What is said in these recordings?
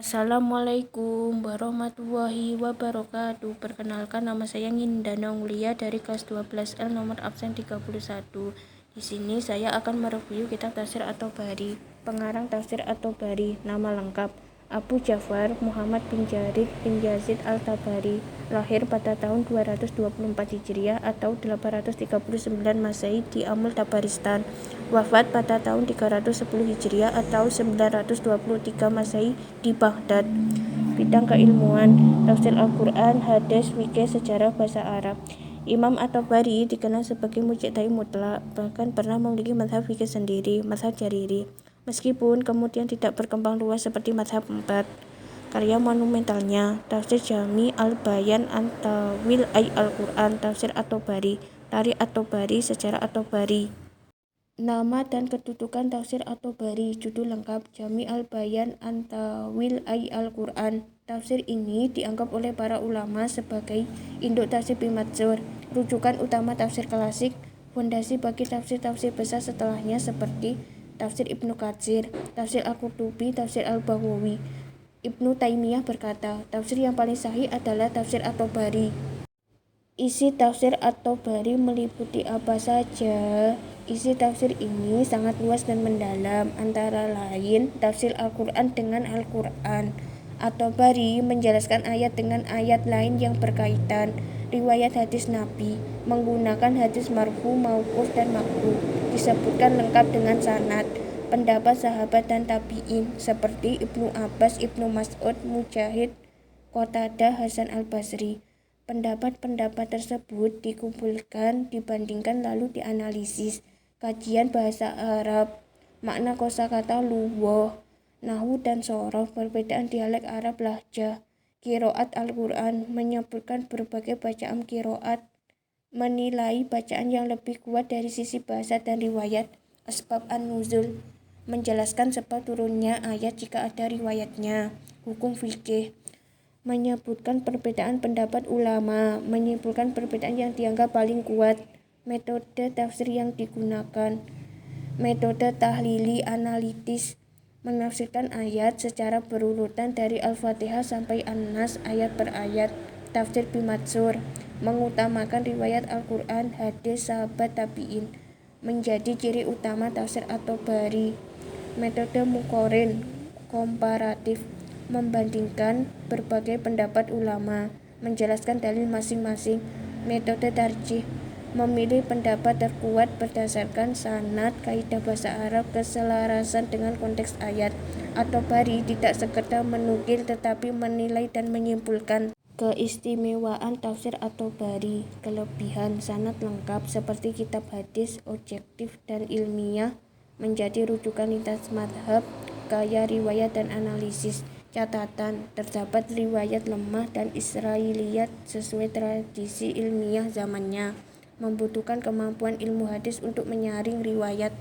Assalamualaikum warahmatullahi wabarakatuh. Perkenalkan, nama saya Ngindana Aulia dari kelas 12L nomor absen 31. Di sini saya akan mereview kitab Tafsir At-Tabari. Pengarang Tafsir At-Tabari, nama lengkap Abu Ja'far Muhammad bin Jarir bin Yazid Al-Tabari, lahir pada tahun 224 Hijriah atau 839 Masehi di Amul Tabaristan. Wafat pada tahun 310 Hijriah atau 923 Masehi di Baghdad. Bidang keilmuan: tafsir Al-Quran, hadis, fikih, sejarah, bahasa Arab. Imam At-Tabari dikenal sebagai mujtahid mutlak, bahkan pernah memiliki mazhab fikih sendiri, mazhab Jariri. Meskipun kemudian tidak berkembang luas seperti mazhab 4. Karya monumentalnya: Tafsir Jami Al-Bayan an Ta'wil Al-Quran, Tafsir At-Tabari, Tarikh At-Tabari, Sejarah At-Tabari. Nama dan kedudukan Tafsir At-Tabari. Judul lengkap: Jami Al-Bayan an Ta'wil Al-Quran. Tafsir ini dianggap oleh para ulama sebagai induk tafsir bimatsur, rujukan utama tafsir klasik, fondasi bagi tafsir-tafsir besar setelahnya seperti Tafsir Ibnu Katsir, Tafsir Al-Qurtubi, Tafsir Al-Baghawi. Ibnu Taimiyah berkata, tafsir yang paling sahih adalah Tafsir At-Tabari. Isi Tafsir At-Tabari meliputi apa saja? Isi tafsir ini sangat luas dan mendalam, antara lain tafsir Al-Quran dengan Al-Quran. At-Tabari menjelaskan ayat dengan ayat lain yang berkaitan, riwayat hadis Nabi, menggunakan hadis marfu, mauquf, dan maqtu, disebutkan lengkap dengan sanad, pendapat sahabat dan tabi'in, seperti Ibnu Abbas, Ibnu Mas'ud, Mujahid, Qatadah, Hasan Al-Basri. Pendapat-pendapat tersebut dikumpulkan, dibandingkan, lalu dianalisis. Kajian bahasa Arab, makna kosakata lugah, nahwu dan shorof, perbedaan dialek Arab lahjah. Qiraat Al-Quran, menyebutkan berbagai bacaan qiraat, menilai bacaan yang lebih kuat dari sisi bahasa dan riwayat. Asbab an-nuzul, menjelaskan sebab turunnya ayat jika ada riwayatnya. Hukum fikih, menyebutkan perbedaan pendapat ulama, menyimpulkan perbedaan yang dianggap paling kuat. Metode tafsir yang digunakan: metode tahlili analitis, menafsirkan ayat secara berurutan dari Al-Fatihah sampai An-Nas ayat per ayat. Tafsir bimatsur, mengutamakan riwayat Al-Quran, hadis, sahabat, tabi'in, menjadi ciri utama tafsir At-Tabari. Metode muqarin, komparatif, membandingkan berbagai pendapat ulama, menjelaskan dalil masing-masing. Metode tarjih, memilih pendapat terkuat berdasarkan sanad, kaidah bahasa Arab, keselarasan dengan konteks ayat. At-Tabari tidak sekedar menukil tetapi menilai dan menyimpulkan. Keistimewaan Tafsir At-Tabari: kelebihan, sanad lengkap seperti kitab hadis, objektif dan ilmiah, menjadi rujukan lintas mazhab, kaya riwayat dan analisis. Catatan: terdapat riwayat lemah dan Israiliyat sesuai tradisi ilmiah zamannya, membutuhkan kemampuan ilmu hadis untuk menyaring riwayat.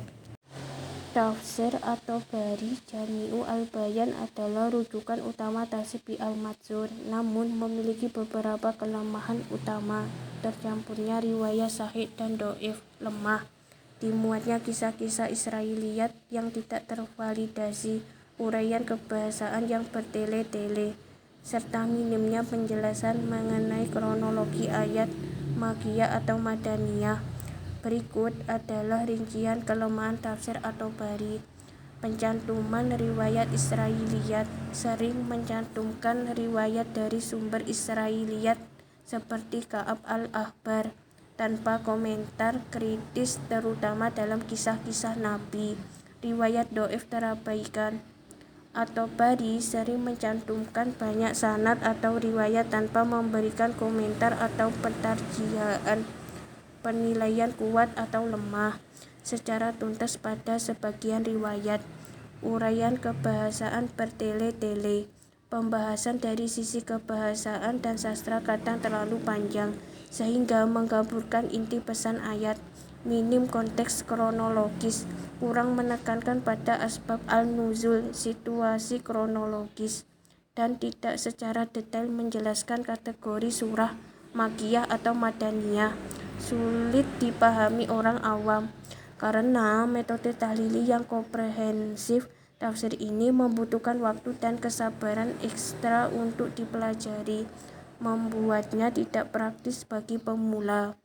Tafsir At-Tabari Jami'u Al-Bayan adalah rujukan utama tafsir Al-Matsur, namun memiliki beberapa kelemahan utama: tercampurnya riwayat sahih dan dhaif, lemah, dimuatnya kisah-kisah Israiliyat yang tidak tervalidasi, uraian kebahasaan yang bertele-tele, serta minimnya penjelasan mengenai kronologi ayat Makkiyah atau Madaniyah. Berikut adalah rincian kelemahan tafsir At-Tabari. Pencantuman riwayat Israiliyat: sering mencantumkan riwayat dari sumber Israiliyat seperti Ka'ab al-Ahbar tanpa komentar kritis, terutama dalam kisah-kisah Nabi. Riwayat dhaif terabaikan. At-Tabari sering mencantumkan banyak sanad atau riwayat tanpa memberikan komentar atau pentarjihan, penilaian kuat atau lemah secara tuntas pada sebagian riwayat. Uraian kebahasaan bertele-tele, pembahasan dari sisi kebahasaan dan sastra kadang terlalu panjang sehingga menggaburkan inti pesan ayat. Minim konteks kronologis, kurang menekankan pada asbab al-nuzul, situasi kronologis, dan tidak secara detail menjelaskan kategori surah Makkiyah atau Madaniyah. Sulit dipahami orang awam karena metode tahlili yang komprehensif Tafsir ini membutuhkan waktu dan kesabaran ekstra untuk dipelajari, membuatnya tidak praktis bagi pemula.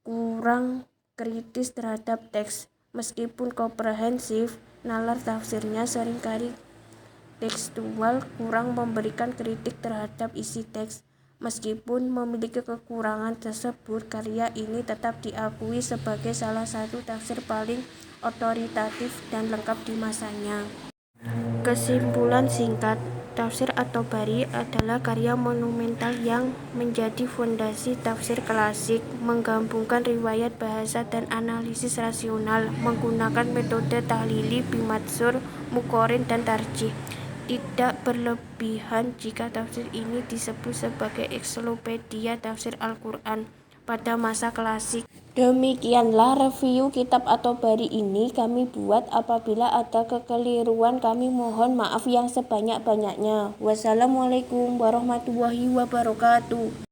Kurang kritis terhadap teks. Meskipun komprehensif, nalar tafsirnya seringkali tekstual, kurang memberikan kritik terhadap isi teks. Meskipun memiliki kekurangan tersebut, karya ini tetap diakui sebagai salah satu tafsir paling otoritatif dan lengkap di masanya. Kesimpulan singkat, tafsir at-Tabari adalah karya monumental yang menjadi fondasi tafsir klasik, menggabungkan riwayat, bahasa, dan analisis rasional, menggunakan metode tahlili, bimatsur, muqorrin, dan tarjih. Tidak berlebihan jika tafsir ini disebut sebagai ensiklopedia tafsir Al-Quran pada masa klasik. Demikianlah review kitab at-Tabari ini kami buat. Apabila ada kekeliruan kami mohon maaf yang sebanyak-banyaknya. Wassalamualaikum warahmatullahi wabarakatuh.